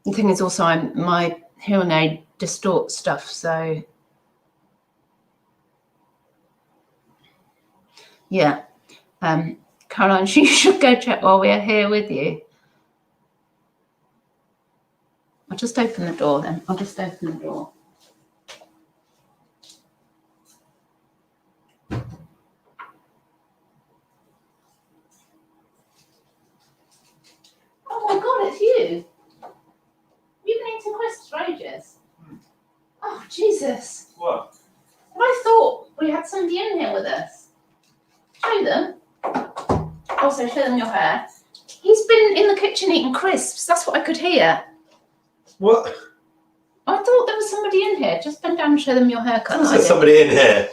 The thing is also my hearing aid distorts stuff. So, yeah. Caroline, you should go check while we're here with you. I'll just open the door then. I'll just open the door. Jesus. What? I thought we had somebody in here with us. Show them. Also, show them your hair. He's been in the kitchen eating crisps. That's what I could hear. What? I thought there was somebody in here. Just bend down and show them your haircut. There's somebody in here.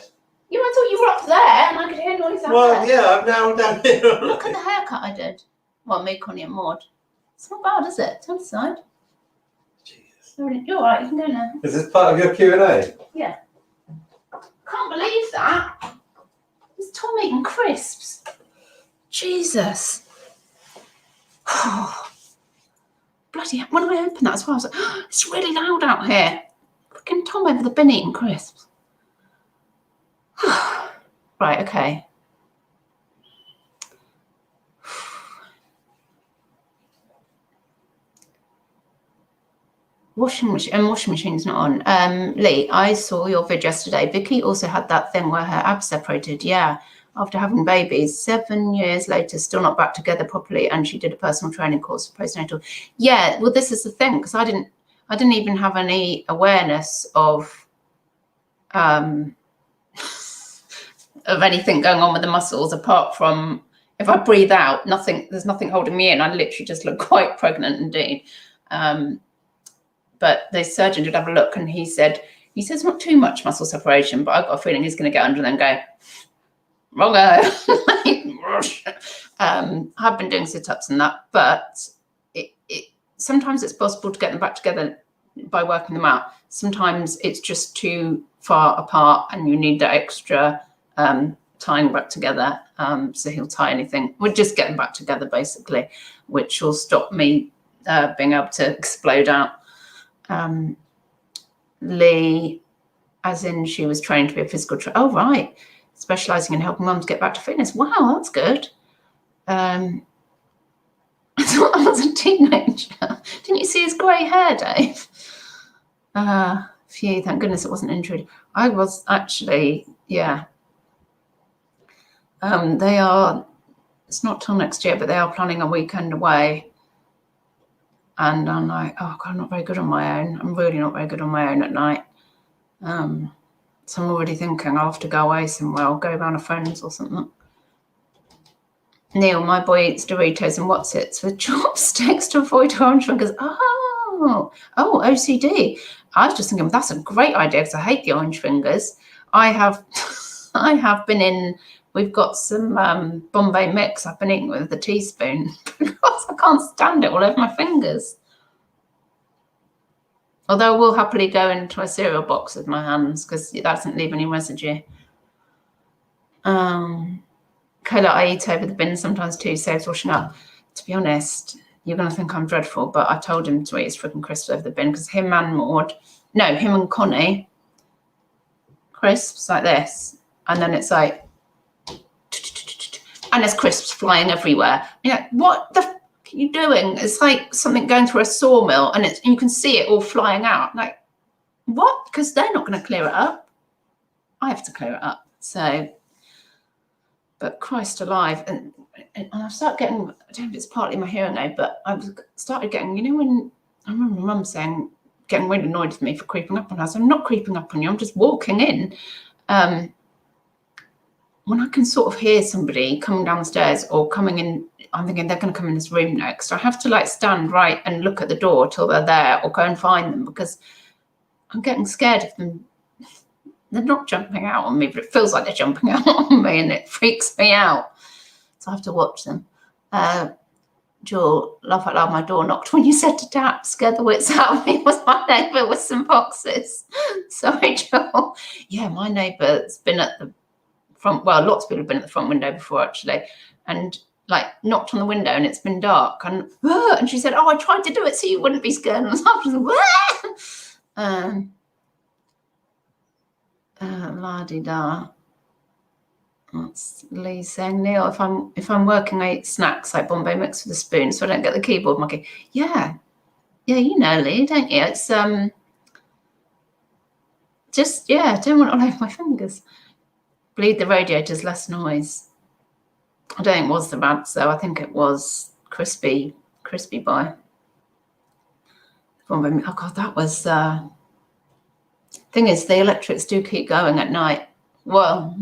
Yeah, I thought you were up there and I could hear noise out Well, there. yeah, I'm now down here. Look at the haircut I did. Well, me, Connie and Maud. It's not bad, is it? Turn aside. Jesus. You're all right. You can go now. Is this part of your Q&A? Yeah. Can't believe that. It's Tom eating crisps. Jesus. Bloody hell. When I opened that as well, I was like, oh, it's really loud out here. Freaking Tom over the bin eating crisps. Right, okay. Washing machine's not on. Lee, I saw your vid yesterday. Vicky also had that thing where her abs separated. Yeah, after having babies, 7 years later, still not back together properly, and she did a personal training course for postnatal. Yeah, well, this is the thing, because I didn't even have any awareness of anything going on with the muscles apart from if I breathe out, there's nothing holding me in. I literally just look quite pregnant indeed. But the surgeon did have a look and he says not too much muscle separation, but I've got a feeling he's going to get under and then go, wrong. I've been doing sit-ups and that, but sometimes it's possible to get them back together by working them out. Sometimes it's just too far apart and you need that extra tying back together. So he'll tie anything. We'll just get them back together basically, which will stop me being able to explode out. Lee, as in she was trained to be a physical trainer. Oh, right. Specialising in helping mums get back to fitness. Wow, that's good. I thought I was a teenager. Didn't you see his grey hair, Dave? Phew, thank goodness it wasn't injured. I was actually, yeah. It's not till next year, but they are planning a weekend away. And I'm like, oh God, I'm not very good on my own. I'm really not very good on my own at night. So I'm already thinking I'll have to go away somewhere. I'll go round to friends or something. Neil, my boy eats Doritos and Wotsits with chopsticks to avoid orange fingers. Oh, OCD. I was just thinking that's a great idea because I hate the orange fingers. I have been in. We've got some Bombay mix I've been eating with a teaspoon because I can't stand it all over my fingers. Although I will happily go into a cereal box with my hands because that doesn't leave any residue. Cola I eat over the bin sometimes too, saves washing up. To be honest, you're going to think I'm dreadful, but I told him to eat his freaking crisps over the bin because him and Connie, crisps like this, and then it's like, and there's crisps flying everywhere. You're like, what the f are you doing? It's like something going through a sawmill and you can see it all flying out. Like, what? Because they're not going to clear it up. I have to clear it up. So, but Christ alive. And I start getting, I don't know if it's partly my hearing aid, but I started getting, when I remember my mum saying, getting really annoyed with me for creeping up on her. So I'm not creeping up on you. I'm just walking in. When I can sort of hear somebody coming down the stairs or coming in, I'm thinking they're going to come in this room next. I have to like stand right and look at the door till they're there or go and find them because I'm getting scared of them. They're not jumping out on me, but it feels like they're jumping out on me and it freaks me out. So I have to watch them. Jewel, laugh out loud, my door knocked when you said to tap, scared the wits out of me. Was my neighbour with some boxes. Sorry, Jewel. Yeah, my neighbour's been at the front, well, lots of people have been at the front window before actually, and like knocked on the window and it's been dark and she said, oh, I tried to do it so you wouldn't be scared. And I was like, la-di-da. That's Lee saying, Neil, if I'm working, I eat snacks like Bombay mix with a spoon so I don't get the keyboard monkey. Yeah, you know, Lee, don't you? It's just, yeah, don't want it all over my fingers. Bleed the radiators, less noise. I don't think it was the rant, so I think it was crispy boy. Oh God, that was Thing is, the electrics do keep going at night. Well,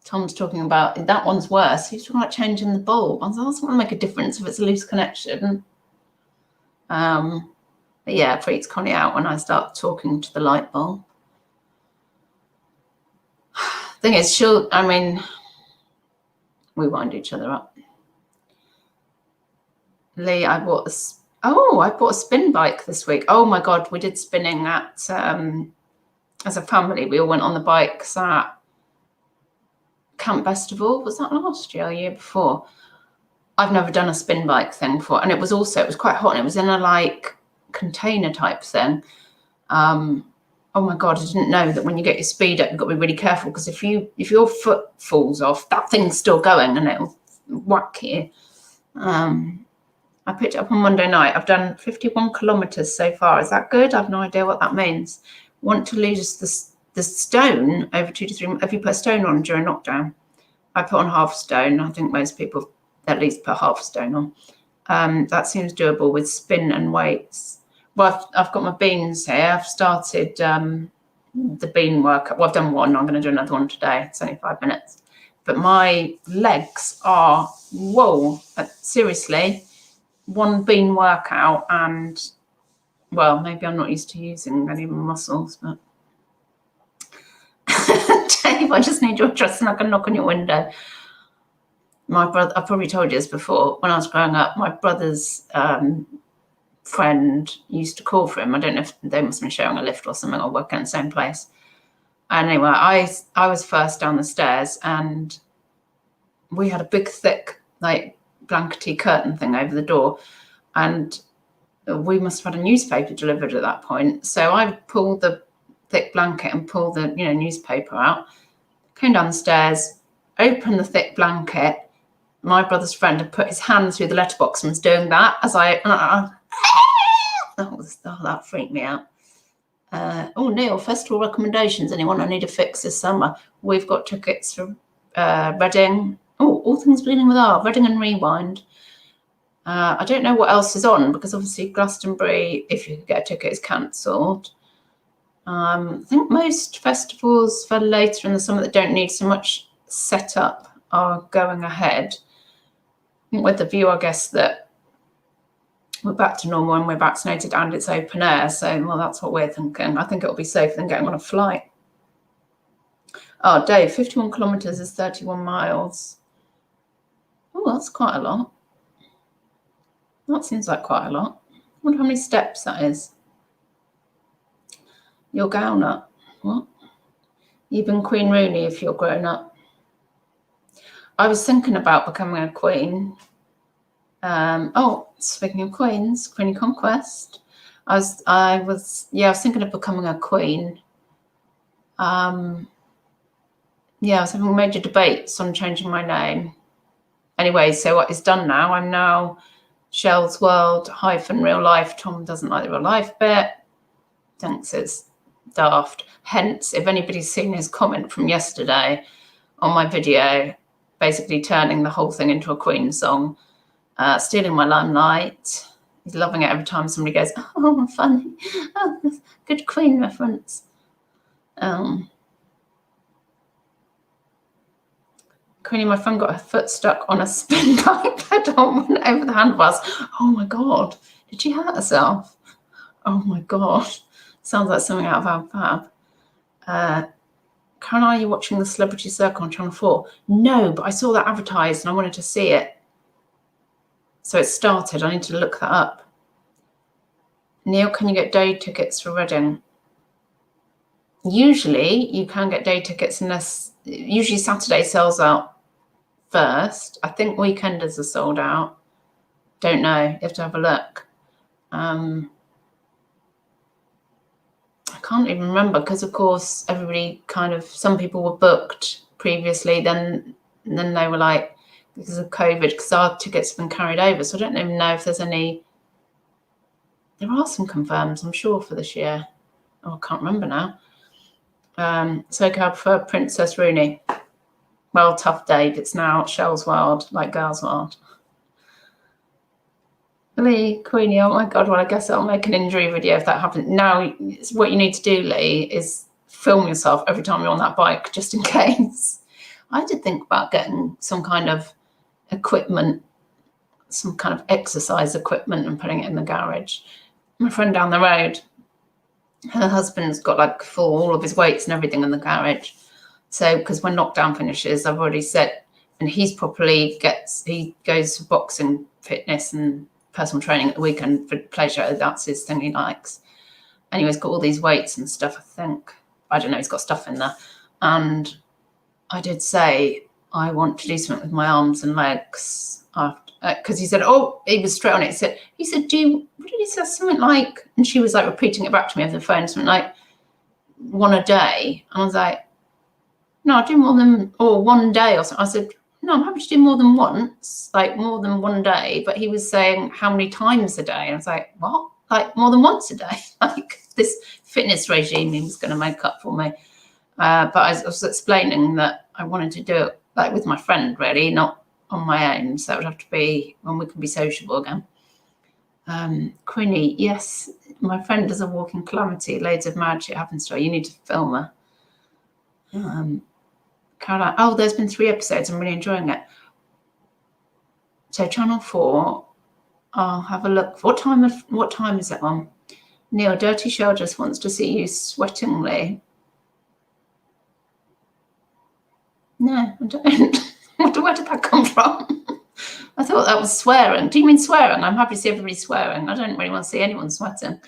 Tom's talking about that one's worse. He's talking about changing the bulb. I was want to make a difference if it's a loose connection. But yeah, it freaks Connie out when I start talking to the light bulb. Thing is, we wind each other up. Lee, I bought a spin bike this week. Oh my God, we did spinning at, as a family, we all went on the bikes at Camp Festival. Was that last year or year before? I've never done a spin bike thing before. And it was quite hot and it was in a like container type thing. Oh my God, I didn't know that when you get your speed up, you've got to be really careful because if your foot falls off, that thing's still going and it'll whack you. I picked it up on Monday night. I've done 51 kilometers so far. Is that good? I have no idea what that means. Want to lose the stone over 2 to 3 months. Have you put a stone on during lockdown? I put on half a stone. I think most people at least put half a stone on. That seems doable with spin and weights. Well, I've got my beans here. I've started the bean workout. Well, I've done one. I'm going to do another one today. It's only 5 minutes. But my legs are, whoa, seriously, one bean workout and, well, maybe I'm not used to using any muscles, but Dave, I just need your address and I can knock on your window. My brother, I've probably told you this before, when I was growing up, my brother's friend used to call for him. I don't know if they must have been sharing a lift or something or working in the same place. Anyway, I was first down the stairs and we had a big, thick, like blankety curtain thing over the door. And we must have had a newspaper delivered at that point. So I pulled the thick blanket and pulled the newspaper out, came down the stairs, opened the thick blanket. My brother's friend had put his hand through the letterbox and was doing that as I that freaked me out. Neil, festival recommendations. Anyone I need a fix this summer? We've got tickets for Reading. All things bleeding with R, Reading and Rewind. I don't know what else is on because obviously Glastonbury, if you could get a ticket, is cancelled. I think most festivals for later in the summer that don't need so much setup are going ahead with the view, I guess, that we're back to normal and we're vaccinated and it's open air. So, well, that's what we're thinking. I think it'll be safer than getting on a flight. Oh, Dave, 51 kilometres is 31 miles. Oh, that's quite a lot. That seems like quite a lot. I wonder how many steps that is. Your gown up. What? You've been Queen Rooney if you're grown up. I was thinking about becoming a queen. Speaking of queens, Queenie Conquest. I was thinking of becoming a queen. I was having major debates on changing my name. Anyway, so what is done now? I'm now Shell's World -real life. Tom doesn't like the real life bit. Thinks it's daft. Hence, if anybody's seen his comment from yesterday on my video, basically turning the whole thing into a Queen song, stealing my limelight. He's loving it every time somebody goes, "Oh, funny. Oh, good Queen reference." Queenie, my friend got her foot stuck on a spin bike pedal and went over the handlebars. Oh my God. Did she hurt herself? Oh my God. Sounds like something out of our fab. Karen, are you watching the Celebrity Circle on Channel 4? No, but I saw that advertised and I wanted to see it. So it started. I need to look that up. Neil, can you get day tickets for Reading? Usually you can get day tickets usually Saturday sells out first. I think weekenders are sold out. Don't know. You have to have a look. I can't even remember because, of course, some people were booked previously. Then they were like, because of COVID, because our tickets have been carried over. So I don't even know if there's any. There are some confirms, I'm sure, for this year. Oh, I can't remember now. So I prefer Princess Rooney. Well, tough Dave. It's now Shell's World, like Girls' World. Lee, Queenie, oh my God, well, I guess I'll make an injury video if that happens. Now, what you need to do, Lee, is film yourself every time you're on that bike, just in case. I did think about getting some kind of equipment, some kind of exercise equipment and putting it in the garage. My friend down the road, her husband's got like all of his weights and everything in the garage. So, because when lockdown finishes, I've already said, and he goes for boxing, fitness and personal training at the weekend for pleasure. That's his thing he likes. Anyway, he's got all these weights and stuff, I think. I don't know, he's got stuff in there. And I did say, I want to do something with my arms and legs. Because he said, he was straight on it. He said, what did he say? Something like, and she was like repeating it back to me over the phone, something like one a day. And I was like, no, I'll do more than, or one day or something. I said, no, I'm happy to do more than once, like more than one day. But he was saying how many times a day? And I was like, what? Like more than once a day? Like this fitness regime he was going to make up for me. But I was explaining that I wanted to do it like with my friend, really, not on my own. So it would have to be when we can be sociable again. Queenie, yes, my friend does a walking calamity. Loads of mad shit happens to her. You need to film her. Caroline, there's been 3 episodes. I'm really enjoying it. So Channel 4, I'll have a look. What time is it on? Neil, Dirty Shell just wants to see you sweatingly. No, I don't. Where did that come from? I thought that was swearing. Do you mean swearing? I'm happy to see everybody swearing. I don't really want to see anyone sweating.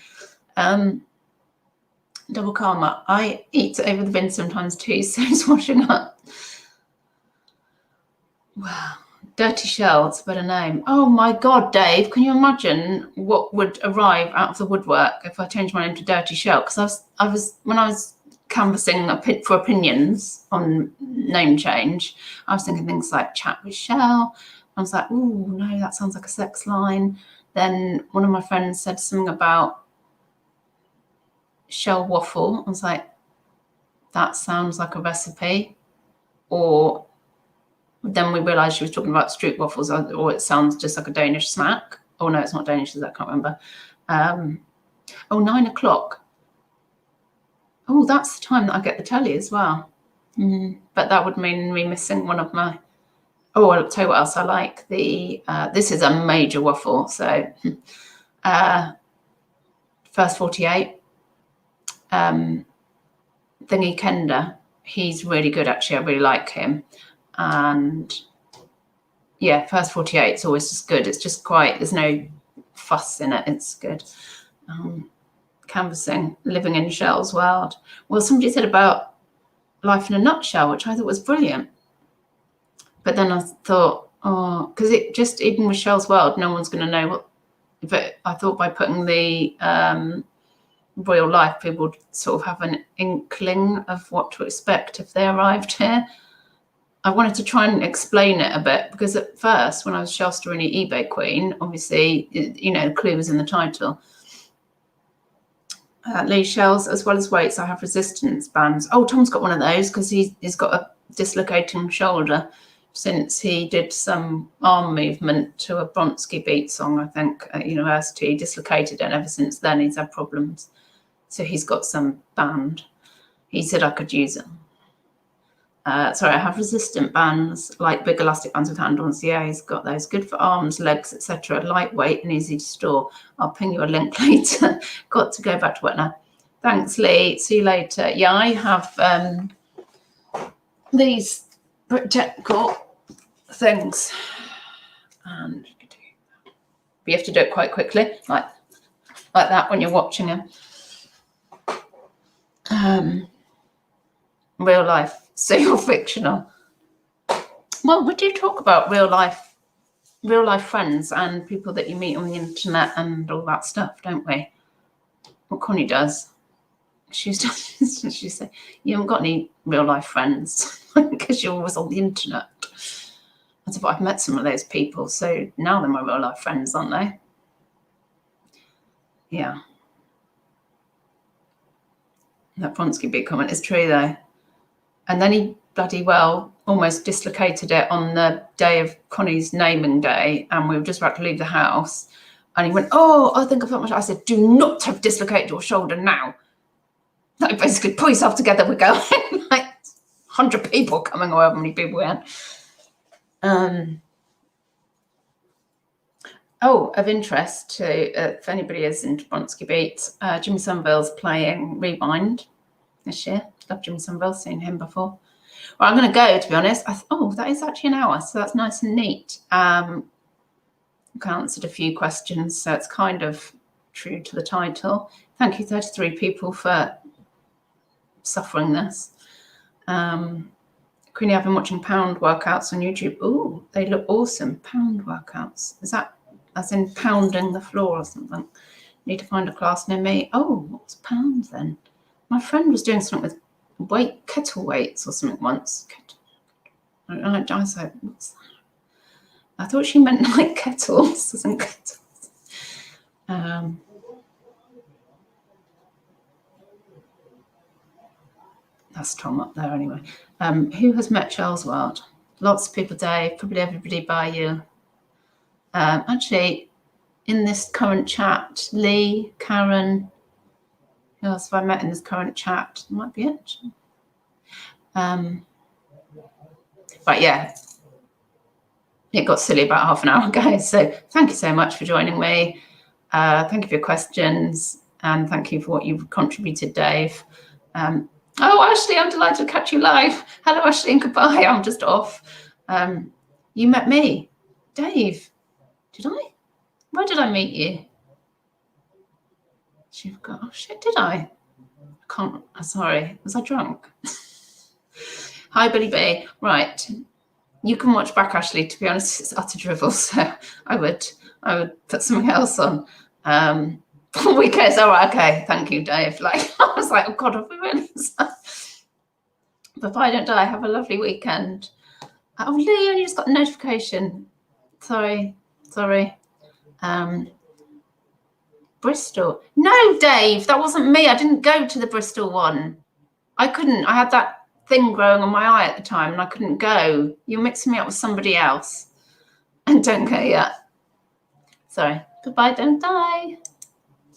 Double karma. I eat over the bin sometimes too, so it's washing up. Wow. Dirty Shell, it's a better name. Oh my God, Dave, can you imagine what would arrive out of the woodwork if I changed my name to Dirty Shell? Because when I was canvassing for opinions on name change, I was thinking things like Chat with Shell. I was like, oh no, that sounds like a sex line. Then one of my friends said something about Shell waffle. I was like, that sounds like a recipe. Or then we realised she was talking about street waffles, or it sounds just like a Danish snack. Oh no, it's not Danish, I can't remember. 9 o'clock. Oh, that's the time that I get the telly as well. But that would mean me missing one of my... Oh, I'll tell you what else I like. This is a major waffle. So First 48. Thingy Kenda. He's really good, actually. I really like him. And yeah, First 48 is always just good. It's just there's no fuss in it. It's good. Canvassing, living in Shell's world. Well, somebody said about Life in a Nutshell, which I thought was brilliant. But then I thought, because it just, even with Shell's world, no one's going to know what. But I thought by putting the real life, people would sort of have an inkling of what to expect if they arrived here. I wanted to try and explain it a bit, because at first, when I was Shell Storini eBay Queen, obviously, the clue was in the title. Lee, Shells, as well as weights, I have resistance bands. Oh, Tom's got one of those because he's got a dislocating shoulder since he did some arm movement to a Bronsky beat song, I think, at university. He dislocated it, and ever since then he's had problems. So he's got some band. He said I could use it. Sorry, I have resistant bands, like big elastic bands with handles. Yeah, he's got those. Good for arms, legs, etc. Lightweight and easy to store. I'll ping you a link later. Got to go back to work now. Thanks, Lee. See you later. Yeah, I have these technical things. And you have to do it quite quickly, like that when you're watching him. Real life. So you're fictional. Well, we do talk about real life friends and people that you meet on the internet and all that stuff, don't we? What Connie does. She said, you haven't got any real life friends because you're always on the internet. I said, but I've met some of those people, so now they're my real life friends, aren't they? Yeah. That Bronsky big comment is true though. And then he bloody well almost dislocated it on the day of Connie's naming day, and we were just about to leave the house, And he went, oh, I think I've hurt my shoulder. I said, do not have dislocated your shoulder now. Like, basically, pull yourself together, we're going. Like 100 people coming, or however many people we had. Oh, of interest to if anybody is into Bronski Beat, Jimmy Sunville's playing Rewind this year. Love Jimmy Sunville, seen him before. Well, I'm going to go, to be honest. Oh, that is actually an hour, so that's nice and neat. I answered a few questions, so it's kind of true to the title. Thank you, 33 people, for suffering this. Queenie, I've been watching pound workouts on YouTube. Oh, they look awesome. Pound workouts. Is that as in pounding the floor or something? Need to find a class near me. Oh, what's pounds then? My friend was doing something with kettle weights or something once. I was like, what's that? I thought she meant like kettles, isn't kettles? That's Tom up there anyway. Who has met Charles Wild? Lots of people, Dave, probably everybody by you. Actually, in this current chat, Lee, Karen, who else have I met in this current chat? Might be it. But yeah, it got silly about half an hour ago. So thank you so much for joining me. Thank you for your questions, and thank you for what you've contributed, Dave. Oh, Ashley, I'm delighted to catch you live. Hello, Ashley, and goodbye. I'm just off. You met me. Dave, did I? Where did I meet you? Oh, shit, did I? Can't, sorry. Was I drunk? Hi, Billy B. Right. You can watch back, Ashley. To be honest, it's utter drivel, so I would put something else on. Weekends, all right, okay. Thank you, Dave. Like, I was like, oh God, have we really? But if I don't die, have a lovely weekend. Oh, Lee, you just got a notification. Sorry. Bristol. No, Dave, that wasn't me. I didn't go to the Bristol one. I couldn't. I had that thing growing on my eye at the time and I couldn't go. You're mixing me up with somebody else. And don't go yet. Sorry. Goodbye, don't die.